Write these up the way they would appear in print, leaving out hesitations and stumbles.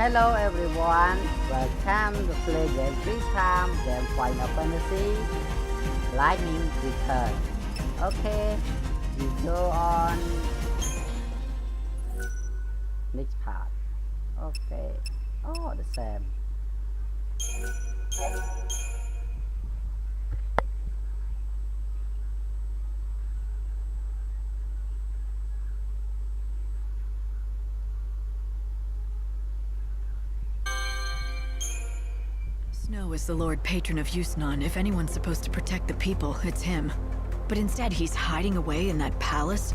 Hello everyone, welcome to play game free time, game Final Fantasy, Lightning Return. Okay, we go on next part. Okay, oh the same. Snow is the Lord Patron of Yusnan. If anyone's supposed to protect the people, it's him. But instead, he's hiding away in that palace.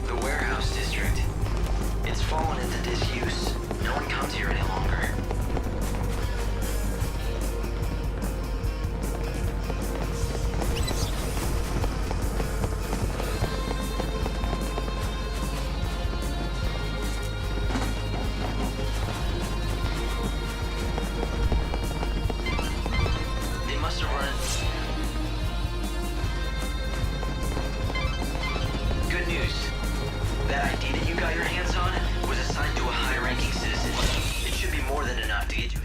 The warehouse district. It's fallen into disuse. No one comes here any longer. They must have run. Good news. That ID that you got your hands on was assigned to a high-ranking citizen. It should be more than enough to get you.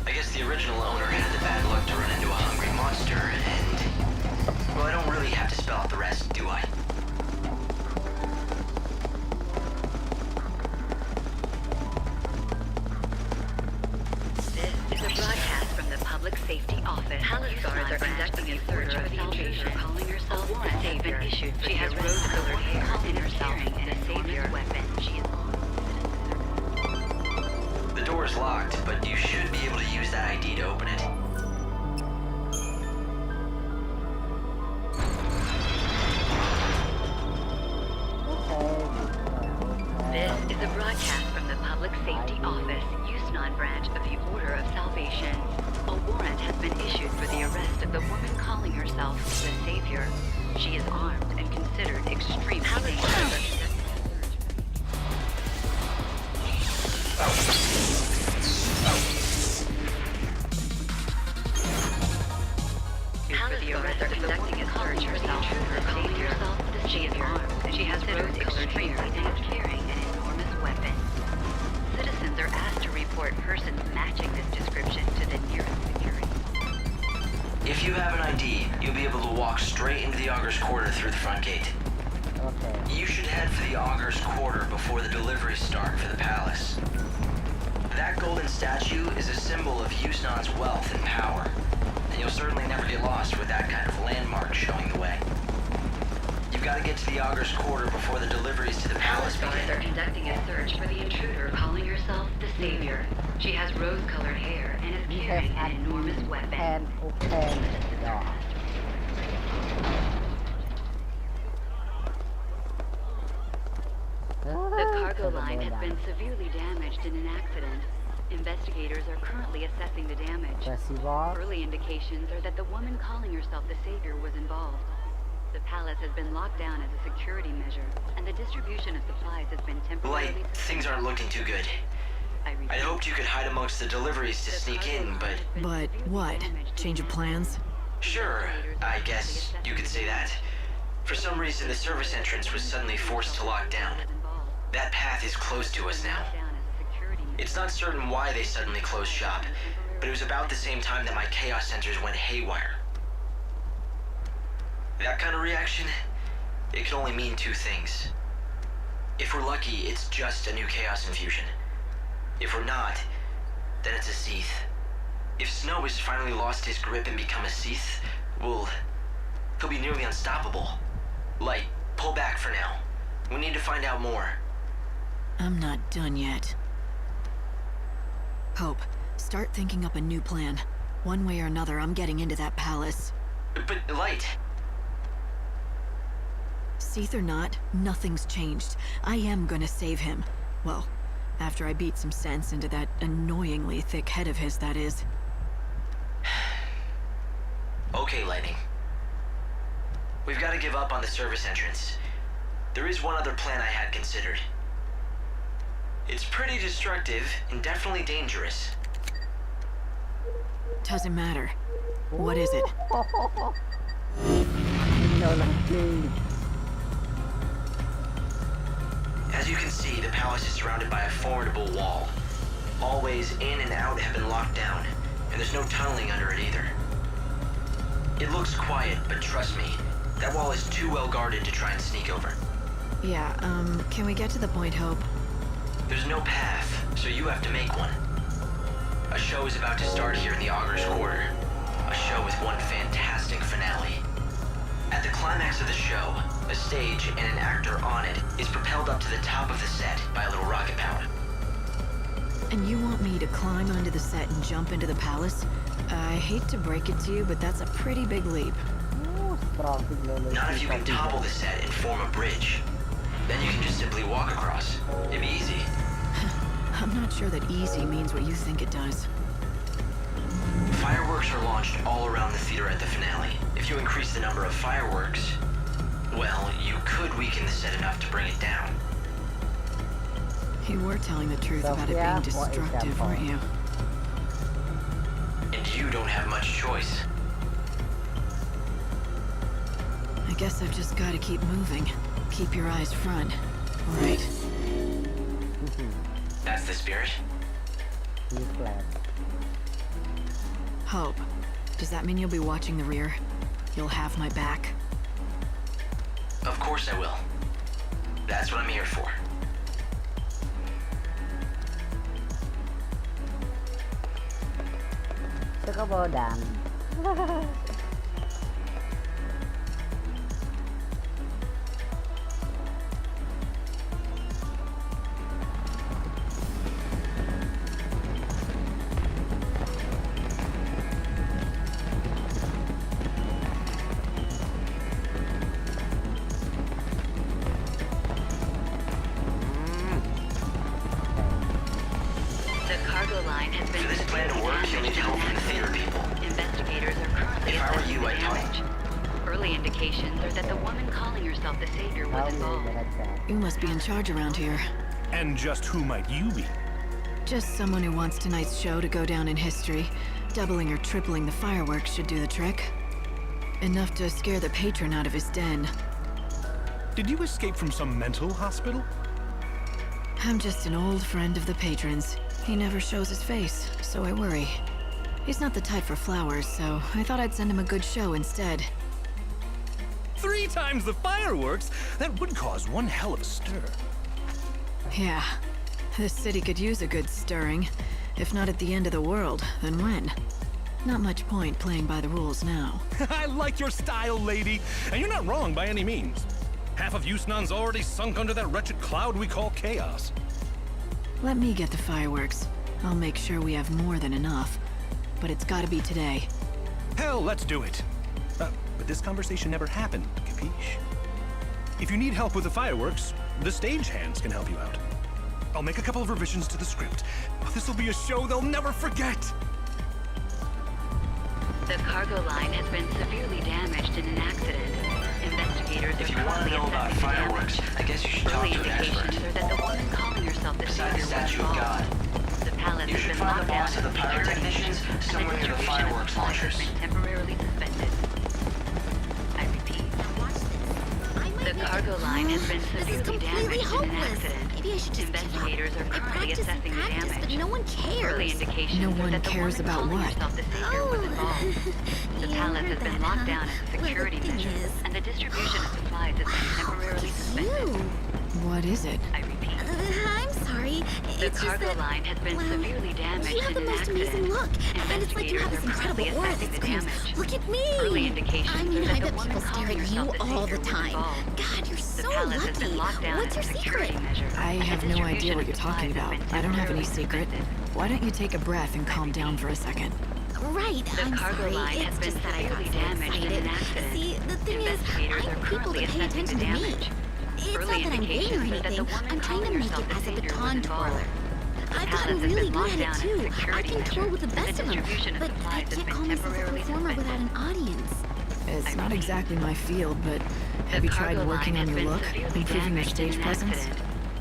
I guess the original owner had the bad luck to run into a hungry monster, and... well, I don't really have to spell out the rest, do I? This is a broadcast from the Public Safety Office. Palace guards are conducting a search for the intruder calling herself a savior. She has rose-colored hair and herself and a savior weapon. She is The door is locked, but you should be able to use that ID to open it. This is a broadcast from the Public Safety Office, Yusnan branch of the Order of Salvation. A warrant has been issued for the arrest of the woman calling herself the Savior. She is armed and considered extremely dangerous. For the arrest of conducting a search for the intruder calling herself the She is armed and she has rose-colored hair and is carrying an enormous weapon. Citizens are asked to report persons matching this description to the nearest security. If you have an ID, you'll be able to walk straight into the Augur's Quarter through the front gate. Okay. You should head for the Augur's Quarter before the deliveries start for the palace. That golden statue is a symbol of Yusnan's wealth and power, and you'll certainly never get lost with that kind of landmark showing the way. You've got to get to the Augur's Quarter before the deliveries to the palace Palace guards are begin. conducting a search for the intruder calling herself the Savior. She has rose-colored hair and is You have carrying an ID, enormous you weapon. can open the door. The cargo line has been severely damaged in an accident. Investigators are currently assessing the damage. Festival. Early indications are that the woman calling herself the Savior was involved. The palace has been locked down as a security measure, and the distribution of supplies has been temporarily Light, things aren't looking too good. I'd hoped you could hide amongst the deliveries to sneak in, but... But what? Change of plans? Sure, I guess you could say that. For some reason, the service entrance was suddenly forced to lock down. That path is closed to us now. It's not certain why they suddenly closed shop, but it was about the same time that my chaos sensors went haywire. That kind of reaction, it can only mean two things. If we're lucky, it's just a new chaos infusion. If we're not, then it's a Seath. If Snow has finally lost his grip and become a Seath, well, he'll be nearly unstoppable. Light, pull back for now. We need to find out more. I'm not done yet. Hope, start thinking up a new plan. One way or another, I'm getting into that palace. But Light... Seath or not, nothing's changed. I am gonna save him. Well, after I beat some sense into that annoyingly thick head of his, that is. Okay, Lightning. We've got to give up on the service entrance. There is one other plan I had considered. It's pretty destructive and definitely dangerous. Doesn't matter. What is it? No, please. As you can see, the palace is surrounded by a formidable wall. All ways in and out have been locked down, and there's no tunneling under it either. It looks quiet, but trust me, that wall is too well guarded to try and sneak over. Yeah, can we get to the point, Hope? There's no path, so you have to make one. A show is about to start here in the Augur's Quarter. A show with one fantastic finale. At the climax of the show, a stage and an actor on it is propelled up to the top of the set by a little rocket power. And you want me to climb onto the set and jump into the palace? I hate to break it to you, but that's a pretty big leap. Strong technology. Not if you can topple the set and form a bridge. Then you can just simply walk across. It'd be easy. I'm not sure that easy means what you think it does. Fireworks are launched all around the theater at the finale. If you increase the number of fireworks, well, you could weaken the set enough to bring it down. You were telling the truth about it Sophia, being destructive, what is weren't you? And you don't have much choice. I guess I've just got to keep moving. Keep your eyes front. Right. That's the spirit? He's glad. Hope, does that mean you'll be watching the rear? You'll have my back? Of course I will. That's what I'm here for. Kebodohan. The cargo line has been For this plan to work, you'll need help from the theater people. Investigators are currently If I were assessing you, the I'd talk. damage. Early indications are that the woman calling herself the Savior was involved. You must be in charge around here. And just who might you be? Just someone who wants tonight's show to go down in history. Doubling or tripling the fireworks should do the trick. Enough to scare the patron out of his den. Did you escape from some mental hospital? I'm just an old friend of the patron's. He never shows his face, so I worry. He's not the type for flowers, so I thought I'd send him a good show instead. 3 times the fireworks? That would cause one hell of a stir. Yeah, this city could use a good stirring. If not at the end of the world, then when? Not much point playing by the rules now. I like your style, lady. And you're not wrong by any means. Half of Yusnan's already sunk under that wretched cloud we call chaos. Let me get the fireworks. I'll make sure we have more than enough. But it's gotta be today. Hell, let's do it. But this conversation never happened, capiche? If you need help with the fireworks, the stagehands can help you out. I'll make a couple of revisions to the script. This'll be a show they'll never forget! The cargo line has been severely damaged in an accident. Investigators If are you want to currently know about assessing the fireworks, damage. I guess you should talk Early to an indications expert. are that the woman calling herself the Besides the Savior was statue of God, involved. The palace you has should been find the locked down boss of the for security pyrotechnicians measures, and somewhere near the distribution of fireworks supplies launchers. has been temporarily suspended. I repeat. The cargo line has been severely damaged in an accident. Maybe I should just Investigators are I currently assessing the practice, but damage. no one cares. Early indications No are one that the cares woman about calling what? herself the Savior was involved. The You palace heard has been that, locked huh? down as a Well, security the thing measure, is- and the distribution of supplies has been temporarily suspended. You. What is it? I repeat. I'm sorry. The It's just cargo that, line has been well, severely damaged you have in the an most amazing accident. look, and it's like you have this Investigators are currently incredible aura assessing that the screams, damage. look at me! Early indications I mean, are that I the bet woman people stare calling at you herself the all Savior the was time. involved. God, you're The so palace has been lucky. locked down What's as your a security secret? measure. I and have the no idea distribution what of you're talking supplies has about. been I don't have any temporarily secret. suspended. Why don't you take a breath and calm down for a second? Right, The I'm cargo sorry. line has It's been just that I got severely so damaged in excited. an accident. See, the thing is, Investigators I are want people currently to pay assessing attention the to me. damage. It's Early not that I'm vain or indications are that the anything. woman I'm trying to calling make herself it the as a Savior was baton involved. twirler. The I've palace gotten has really been good locked at down it as a too. I security can twirl measure, with the and best the of them, distribution of but I supplies has can't been call myself a temporarily performer without suspended. an audience. It's not exactly my field, but have The you tried cargo working line on has your been look? severely Improving your damaged in stage an presence? accident.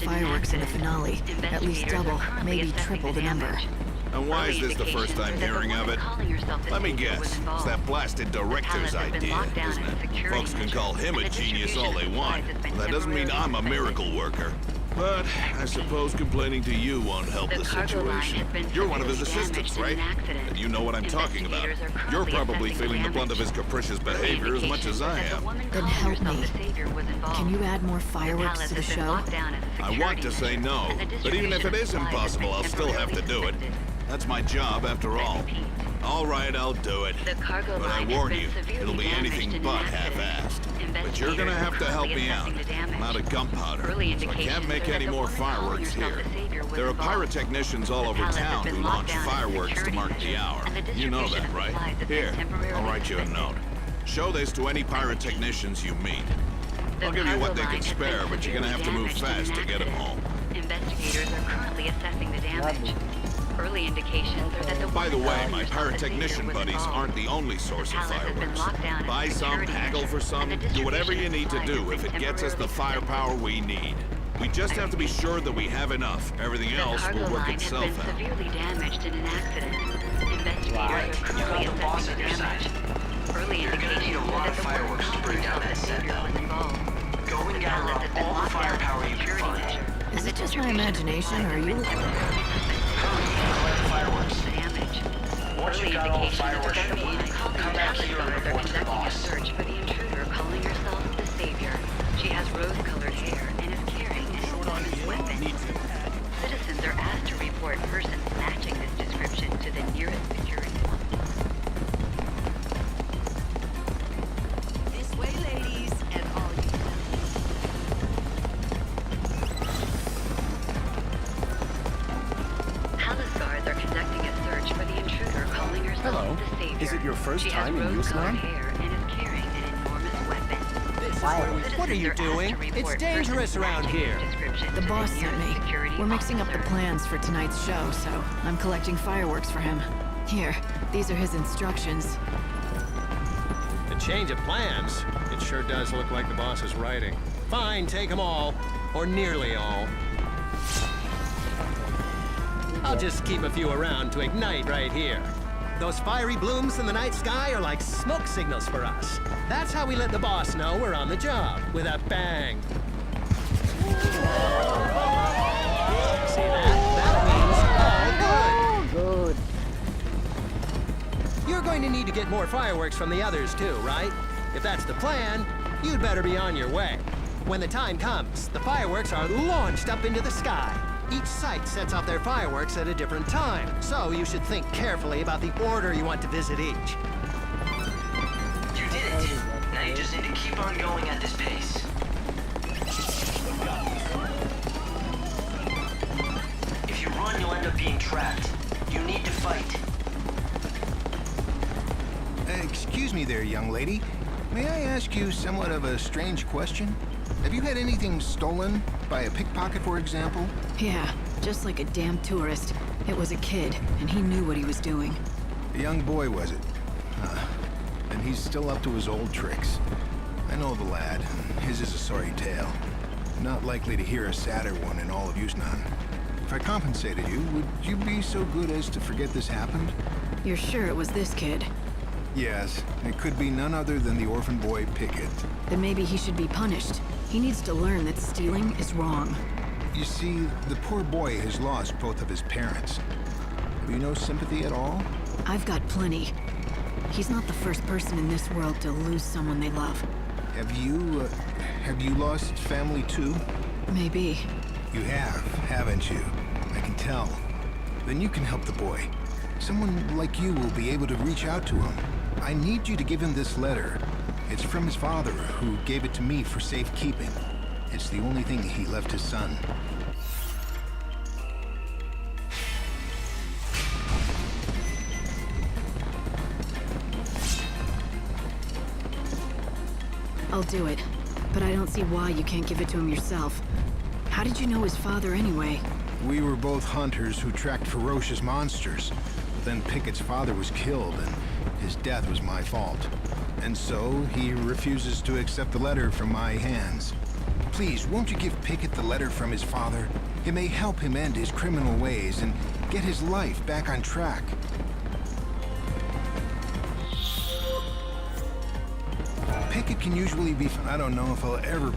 fireworks in the finale. At least double, maybe triple the number. And why is this the first time hearing of it? Let me guess. It's that blasted director's idea, isn't it? Folks can call him a genius all they want. But that doesn't mean I'm a miracle worker. But I suppose complaining to you won't help the situation. You're one of his assistants, right? And you know what I'm talking about. You're probably feeling the blunt of his capricious behavior as much as I am. Then help me. Can you add more fireworks to the show? I want to say no, but even if it is impossible, I'll still have to do it. That's my job, after all. All right, I'll do it. But I warn you, it'll be anything but half-assed. But you're gonna have to help me out. I'm out of gunpowder, so I can't make any more fireworks here. There are pyrotechnicians all over town who launch fireworks to mark the hour. You know that, right? Here, I'll write you a note. Show this to any pyrotechnicians you meet. I'll give you what they can spare, but you're gonna have to move fast to get them home. Investigators are currently assessing the damage. Early indications are that the By the way, my pyrotechnician buddies aren't the only source of fireworks. Buy some, haggle for some, do whatever you need to do if it gets us the firepower we need. We just have to be sure that we have enough. Everything else will work itself out. Severely damaged in an accident. Investigators are currently assessing the damage. Early indications are that the fireworks to bring down that set, was involved. Go and gather up all the firepower you can find. Is it just my imagination, or are you... Collect fireworks. Once you've got all the fireworks you need, come back here and report to the boss. Search for the intruder calling herself the Savior. She has rose-colored hair and is carrying an enormous weapon. Citizens are asked to report persons matching this description to the nearest security point. This way, ladies, and all you. Palace guards are conducting a search for the intruder calling herself Hello. the Savior. Is it your first She time in has rose-colored Yusnan? hair and is carrying an enormous weapon. What are you doing? It's dangerous around here. The boss sent me. We're mixing up the plans for tonight's show, so I'm collecting fireworks for him. Here, these are his instructions. A change of plans? It sure does look like the boss is writing. Fine, take them all. Or nearly all. I'll just keep a few around to ignite right here. Those fiery blooms in the night sky are like smoke signals for us. That's how we let the boss know we're on the job, with a bang. See that? That means all good. Good. You're going to need to get more fireworks from the others too, right? If that's the plan, you'd better be on your way. When the time comes, the fireworks are launched up into the sky. Each site sets off their fireworks at a different time, so you should think carefully about the order you want to visit each. You did it. Now you just need to keep on going at this pace. If you run, you'll end up being trapped. You need to fight. Excuse me there, young lady. May I ask you somewhat of a strange question? Have you had anything stolen? By a pickpocket, for example? Yeah, just like a damn tourist. It was a kid, and he knew what he was doing. A young boy, was it? And he's still up to his old tricks. I know the lad. His is a sorry tale. Not likely to hear a sadder one in all of Yusnan. If I compensated you, would you be so good as to forget this happened? You're sure it was this kid? Yes, it could be none other than the orphan boy Pickett. Then maybe he should be punished. He needs to learn that stealing is wrong. You see, the poor boy has lost both of his parents. Have you no sympathy at all? I've got plenty. He's not the first person in this world to lose someone they love. Have you lost family too? Maybe. You have, haven't you? I can tell. Then you can help the boy. Someone like you will be able to reach out to him. I need you to give him this letter. It's from his father, who gave it to me for safekeeping. It's the only thing he left his son. I'll do it, but I don't see why you can't give it to him yourself. How did you know his father anyway? We were both hunters who tracked ferocious monsters. But then Pickett's father was killed, and his death was my fault. And so, he refuses to accept the letter from my hands. Please, won't you give Pickett the letter from his father? It may help him end his criminal ways, and Get his life back on track. Pickett can usually be... I don't know if I'll ever...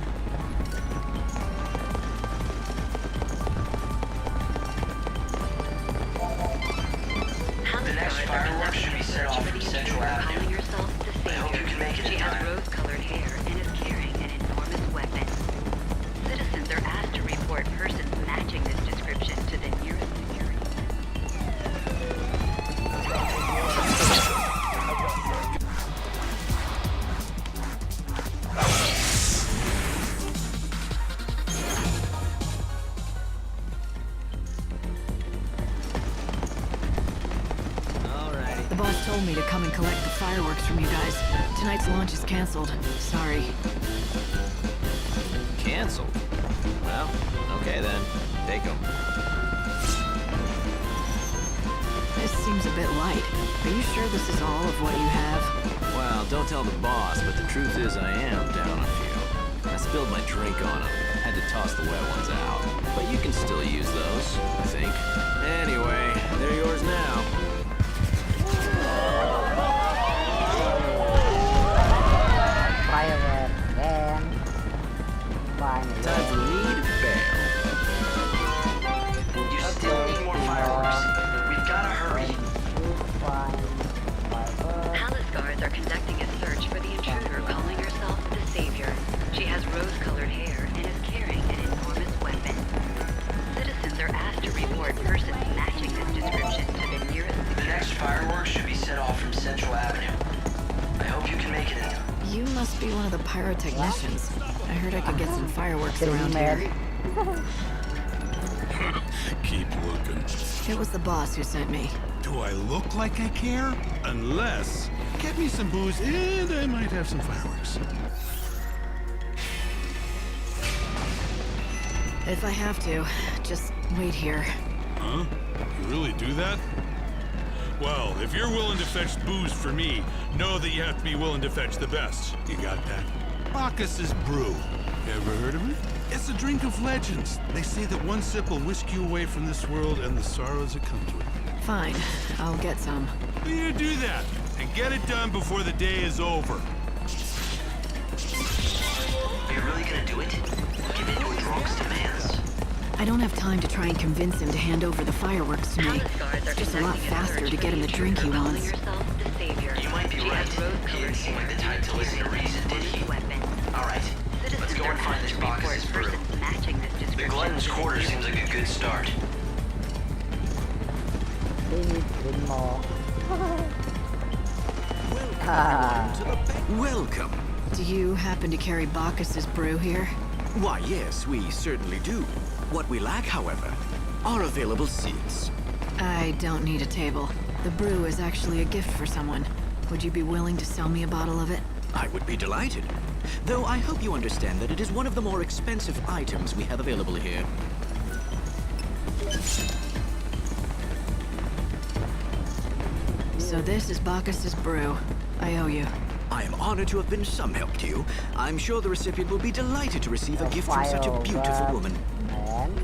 The next fireworks should be set off from Central Avenue. Calling herself the I hope you Savior. can make it She in has time. rose-colored hair and is carrying an enormous weapon. Citizens are asked to report persons matching this description to the nearest security. The boss told me to come and collect the fireworks from you guys. Tonight's launch is canceled. Sorry. Canceled? Well, okay then. Take them. This seems a bit light. Are you sure this is all of what you have? Well, don't tell the boss, but the truth is I am down a few. I spilled my drink on them. Had to toss the wet ones out. But you can still use those, I think. Anyway, they're yours now. Firework again. Finally. Time for me to bail. You still need more fireworks. We've gotta hurry. Palace guards are conducting a search for the intruder calling herself the Savior. She has rose-colored hair and is carrying an enormous weapon. Citizens are asked to report persons matching this description to the nearest The next security. fireworks should be set off from Central Avenue. I hope you can make it in time. You must be one of the pyrotechnicians. I heard I could get some fireworks around here. Keep looking. It was the boss who sent me. Do I look like I care? Unless... Get me some booze and I might have some fireworks. If I have to, just wait here. Huh? You really do that? Well, if you're willing to fetch booze for me, know that you have to be willing to fetch the best. You got that? Bacchus's Brew. Ever heard of it? It's a drink of legends. They say that one sip will whisk you away from this world and the sorrows that come to it. Fine, I'll get some. You do that, and get it done before the day is over. Are you really gonna do it? Give in to a drunk's demands? I don't have time to try and convince him to hand over the fireworks to me. Palace guards are It's just a lot conducting faster search to for get him the drink he intruder calling wants. herself the Savior. You might be She right. has He rose-colored didn't seem like the type to listen to reason, did he? weapon. Alright, let's Citizens go are and find asked this to report Bacchus's Brew. persons matching this The description. Glutton's Quarter seems like a good start. They need three more. Welcome. Do you happen to carry Bacchus's brew here? Why, yes, we certainly do. What we lack, however, are available seats. I don't need a table. The brew is actually a gift for someone. Would you be willing to sell me a bottle of it? I would be delighted. Though I hope you understand that it is one of the more expensive items we have available here. So this is Bacchus's brew. I owe you. I am honored to have been some help to you. I'm sure the recipient will be delighted to receive a gift from such a beautiful woman. And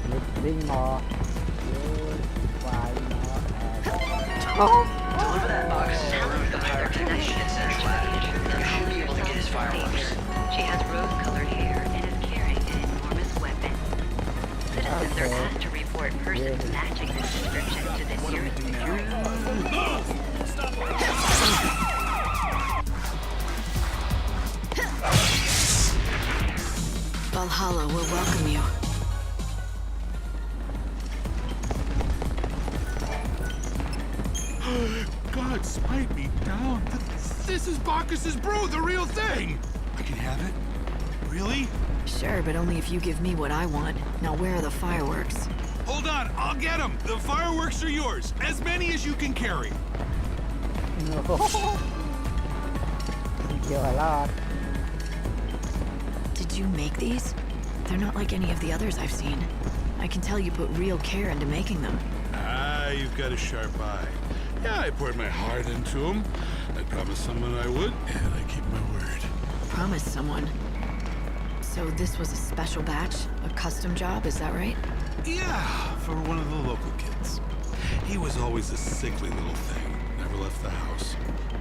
need three more. Deliver that Bacchus's Brew to the pirate technician at Central Avenue. You should be able to get his fireworks. She has rose-colored hair and is carrying an enormous weapon. Citizens are asked to report persons matching this description to the nearest security. Valhalla will welcome you. God smite me down. This is Bacchus's Brew, the real thing. I can have it? Really? Sure, but only if you give me what I want. Now where are the fireworks? Hold on, I'll get them. The fireworks are yours. As many as you can carry. Thank you a lot. Did you make these? They're not like any of the others I've seen. I can tell you put real care into making them. Ah, you've got a sharp eye. Yeah, I poured my heart into them. I promised someone I would, and I keep my word. Promise someone. So this was a special batch? A custom job, is that right? Yeah, for one of the local kids. He was always a sickly little thing, never left the house.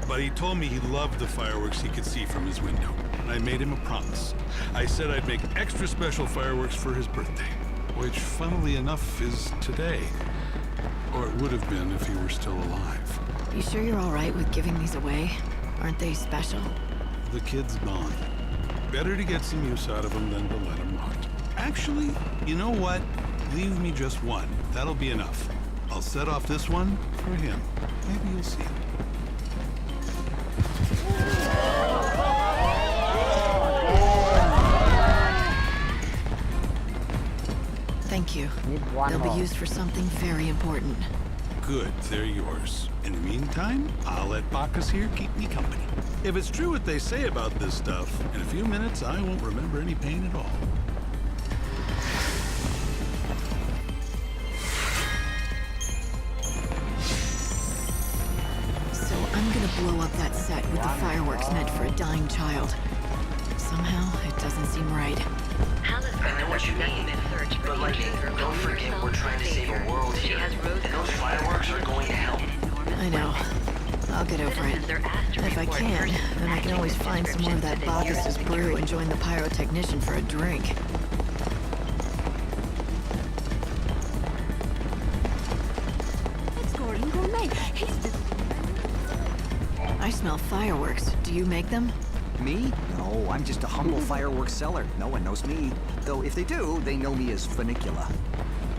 But he told me he loved the fireworks he could see from his window, and I made him a promise. I said I'd make extra special fireworks for his birthday, which, funnily enough, is today. Or it would have been if he were still alive. You sure you're all right with giving these away? Aren't they special? The kid's gone. Better to get some use out of him than to let him rot. Actually, you know what? Leave me just one. That'll be enough. I'll set off this one for him. Maybe you'll see it. Thank you. They'll be used for something very important. Good, they're yours. In the meantime, I'll let Bacchus here keep me company. If it's true what they say about this stuff, in a few minutes I won't remember any pain at all. So I'm gonna blow up that set with the fireworks meant for a dying child. Somehow, it doesn't seem right. I know what you mean, but like, don't forget we're trying to save a world here, and those fireworks are going to help. I know. I'll get over it. If I can, then I can always find some more of that Bacchus's brew and join the pyrotechnician for a drink. It's Gordon Gourmet. I smell fireworks. Do you make them? Me? No, I'm just a humble fireworks seller. No one knows me. Though if they do, they know me as Funicula,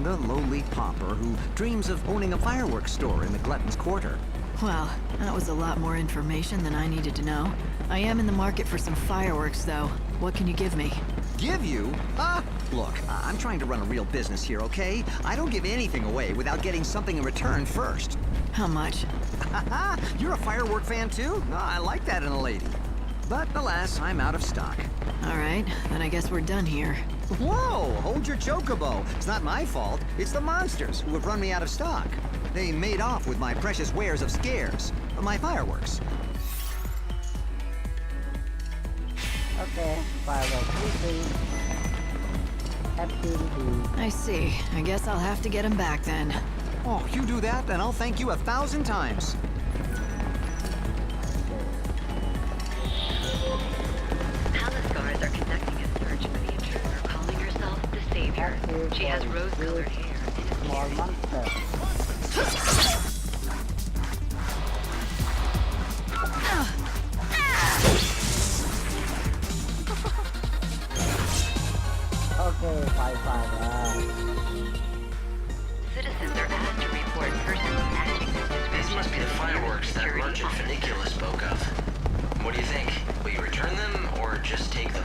the lowly pauper who dreams of owning a fireworks store in the Glutton's Quarter. Well, that was a lot more information than I needed to know. I am in the market for some fireworks, though. What can you give me? Give you? Look, I'm trying to run a real business here, okay? I don't give anything away without getting something in return first. How much? You're a firework fan too? Oh, I like that in a lady. But alas, I'm out of stock. All right, then I guess we're done here. Whoa! Hold your chocobo. It's not my fault. It's the monsters who have run me out of stock. They made off with my precious wares of scares. My fireworks. Okay, fireworks received. Activity. I see. I guess I'll have to get him back then. Oh, you do that, and I'll thank you 1,000 times. Palace guards are conducting a search for the intruder calling herself the Savior. She has rose-colored hair and is Small monster. Okay, five. Citizens are asked to report persons matching this description. This must be the fireworks that merchant Funicula spoke of. What do you think? Will you return them, or just take them?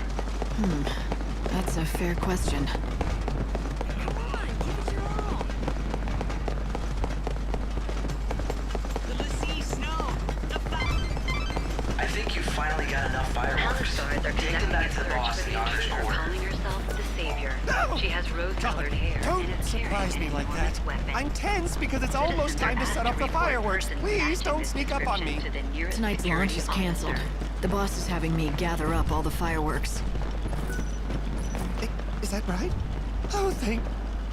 That's a fair question. I think you finally got enough fireworks. Take them back to the boss in the Otter's Quarter. Calling herself the Savior. She has rose-colored hair Don't and is surprise me like that. weapon. I'm tense because it's almost time to set off the fireworks. Please don't sneak up on me. Tonight's launch is canceled. The boss is having me gather up all the fireworks. Is that right? Oh, thank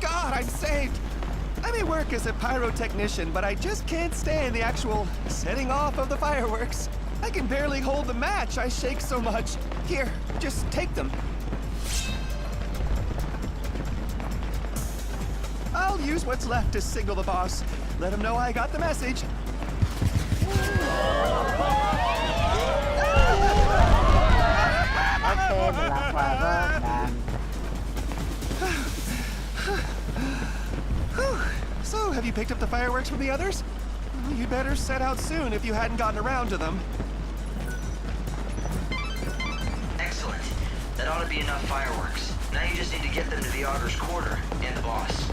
God I'm saved. I may work as a pyrotechnician, but I just can't stand the actual setting off of the fireworks. I can barely hold the match. I shake so much. Here, just take them. I'll use what's left to signal the boss. Let him know I got the message. So, have you picked up the fireworks from the others? You'd better set out soon if you hadn't gotten around to them. Excellent. That ought to be enough fireworks. Now you just need to get them to the Otter's Quarter and the boss.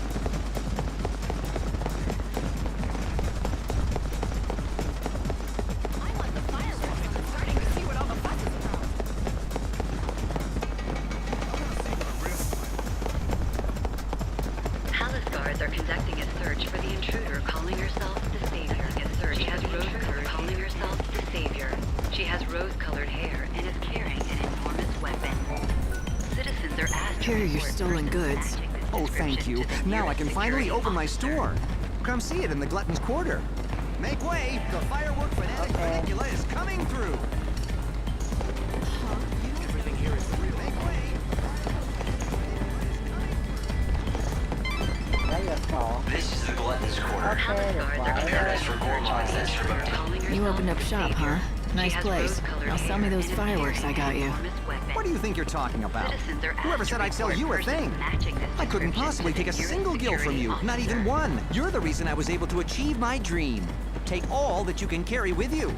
Palace guards are conducting a search for the intruder calling herself the Savior. She has rose-colored calling herself the Savior. She has rose-colored hair and is carrying an enormous weapon. Citizens are asked to Here are your report stolen persons goods. matching this Oh, thank description you. to the Now I nearest can finally security open my officer. store. come see it in the Glutton's Quarter. Make way! The firework fanatic Funicula is coming through! Everything here is real. Make way! This is the Glutton's Quarter. Okay, They're paradise for gourmands that serve up. You opened up shop, huh? Nice place. Now sell me those fireworks I got you. What do you think you're talking about? Whoever said I'd sell you a thing? I couldn't possibly take a single gil from you, not even one. You're the reason I was able to achieve my dream. Take all that you can carry with you.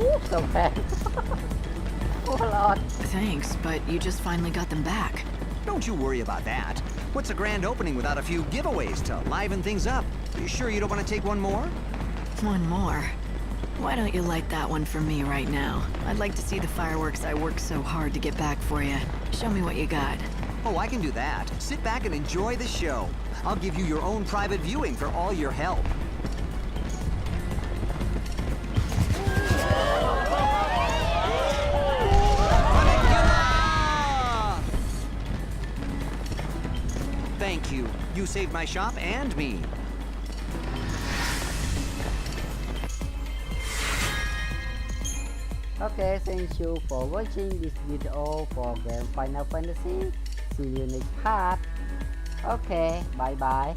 Ooh, so bad. Oh Lord. Thanks, but you just finally got them back. Don't you worry about that. What's a grand opening without a few giveaways to liven things up? You sure you don't want to take one more? One more? Why don't you light that one for me right now? I'd like to see the fireworks I worked so hard to get back for you. Show me what you got. Oh, I can do that. Sit back and enjoy the show. I'll give you your own private viewing for all your help. Thank you. You saved my shop and me. Okay, thank you for watching this video for game Final Fantasy. See you next part. Okay, bye bye.